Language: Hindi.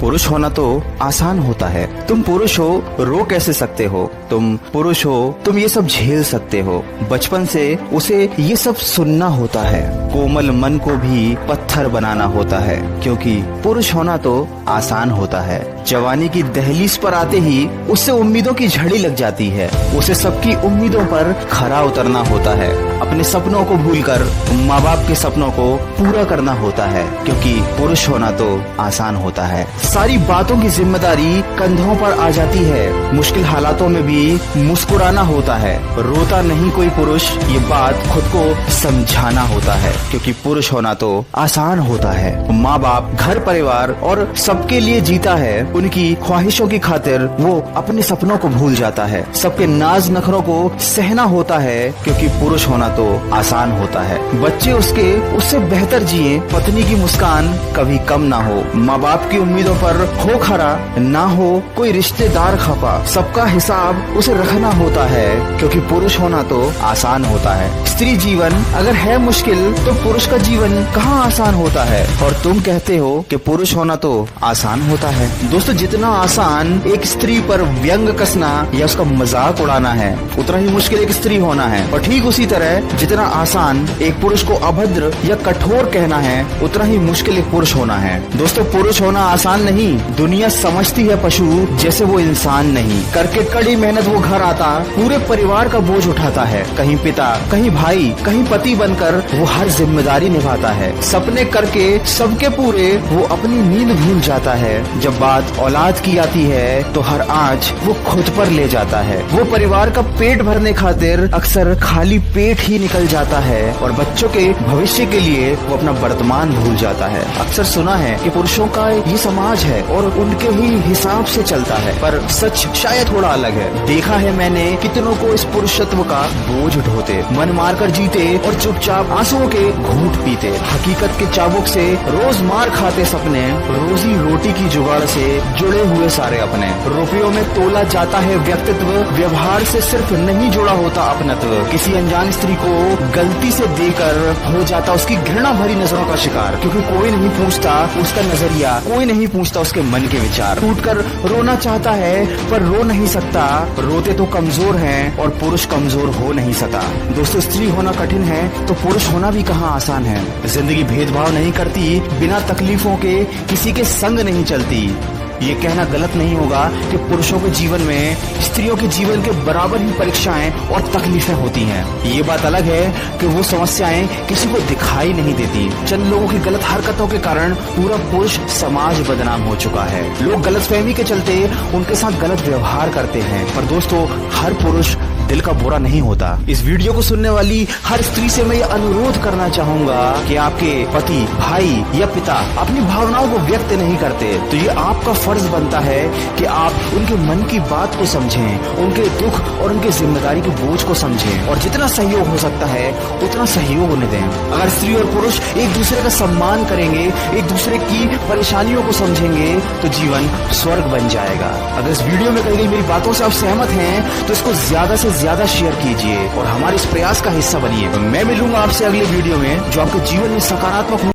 पुरुष होना तो आसान होता है। तुम पुरुष हो, रो कैसे सकते हो? तुम पुरुष हो, तुम ये सब झेल सकते हो। बचपन से उसे ये सब सुनना होता है। कोमल मन को भी पत्थर बनाना होता है, क्योंकि पुरुष होना तो आसान होता है। जवानी की दहलीज पर आते ही उससे उम्मीदों की झड़ी लग जाती है। उसे सबकी उम्मीदों पर खरा उतरना होता है। अपने सपनों को भूलकर माँ बाप के सपनों को पूरा करना होता है, क्योंकि पुरुष होना तो आसान होता है। सारी बातों की जिम्मेदारी कंधों पर आ जाती है। मुश्किल हालातों में भी मुस्कुराना होता है। रोता नहीं कोई पुरुष, ये बात खुद को समझाना होता है, क्योंकि पुरुष होना तो आसान होता है। माँ बाप, घर परिवार और सबके लिए जीता है। उनकी ख्वाहिशों की खातिर वो अपने सपनों को भूल जाता है। सबके नाज नखरों को सहना होता है, क्योंकि पुरुष होना तो आसान होता है। बच्चे उससे बेहतर जिए, पत्नी की मुस्कान कभी कम ना हो, माँ बाप की उम्मीदों पर हो खरा ना हो, कोई रिश्तेदार खफा, सबका हिसाब उसे रखना होता है, क्योंकि पुरुष होना तो आसान होता है। स्त्री जीवन अगर है मुश्किल तो पुरुष का जीवन कहाँ आसान होता है? और तुम कहते हो कि पुरुष होना तो आसान होता है। दोस्तों, जितना आसान एक स्त्री पर व्यंग कसना या उसका मजाक उड़ाना है, उतना ही मुश्किल एक स्त्री होना है। और ठीक उसी तरह जितना आसान एक पुरुष को अभद्र या कठोर कहना है, उतना ही मुश्किल एक पुरुष होना है। दोस्तों, पुरुष होना आसान नहीं। दुनिया समझती है पशु जैसे वो इंसान नहीं। करके कड़ी मेहनत वो घर आता, पूरे परिवार का बोझ उठाता है। कहीं पिता, कहीं भाई, कहीं पति बनकर वो हर जिम्मेदारी निभाता है। सपने करके सबके पूरे वो अपनी नींद भूल जाता है। जब बात औलाद की आती है तो हर आँच वो खुद पर ले जाता है। वो परिवार का पेट भरने खातिर अक्सर खाली पेट ही निकल जाता है और बच्चों के भविष्य के लिए वो अपना वर्तमान भूल जाता है। अक्सर सुना है कि पुरुषों का ये समाज है और उनके ही हिसाब से चलता है, पर सच शायद थोड़ा अलग है। देखा है मैंने कितनों को इस पुरुषत्व का बोझ उठाते, मन मारकर जीते और चुपचाप आंसुओं के घूंट पीते। हकीकत के चाबुक से रोज मार खाते सपने, रोजी रोटी की जुगाड़ से जुड़े हुए सारे अपने। रुपयों में तोला जाता है व्यक्तित्व, व्यवहार से सिर्फ नहीं जुड़ा होता अपनत्व। किसी अनजान स्त्री को गलती से देकर हो जाता उसकी घृणा भरी नजरों का शिकार, क्योंकि कोई नहीं पूछता उसका नजरिया, कोई नहीं पूछता उसके मन के विचार। टूटकर रोना चाहता है पर रो नहीं सकता। रोते तो कमजोर हैं और पुरुष कमजोर हो नहीं सका। दोस्तों, स्त्री होना कठिन है तो पुरुष होना भी कहाँ आसान है। जिंदगी भेदभाव नहीं करती, बिना तकलीफों के किसी के संग नहीं चलती। ये कहना गलत नहीं होगा कि पुरुषों के जीवन में स्त्रियों के जीवन के बराबर ही परीक्षाएं और तकलीफें होती हैं। ये बात अलग है कि वो समस्याएं किसी को दिखाई नहीं देती। चंद लोगों की गलत हरकतों के कारण पूरा पुरुष समाज बदनाम हो चुका है। लोग गलतफहमी के चलते उनके साथ गलत व्यवहार करते हैं। पर दोस्तों, हर पुरुष दिल का बुरा नहीं होता। इस वीडियो को सुनने वाली हर स्त्री से मैं ये अनुरोध करना चाहूंगा कि आपके पति, भाई या पिता अपनी भावनाओं को व्यक्त नहीं करते तो ये आपका फर्ज बनता है कि आप उनके मन की बात को समझें, उनके दुख और उनके जिम्मेदारी के बोझ को समझें और जितना सहयोग हो सकता है उतना सहयोग उन्हें दें। अगर स्त्री और पुरुष एक दूसरे का सम्मान करेंगे, एक दूसरे की परेशानियों को समझेंगे तो जीवन स्वर्ग बन जाएगा। अगर इस वीडियो में कही गई मेरी बातों से आप सहमत हैं तो इसको ज्यादा से ज्यादा शेयर कीजिए और हमारे इस प्रयास का हिस्सा बनिए। मैं मिलूंगा आपसे अगले वीडियो में जो आपके जीवन में सकारात्मक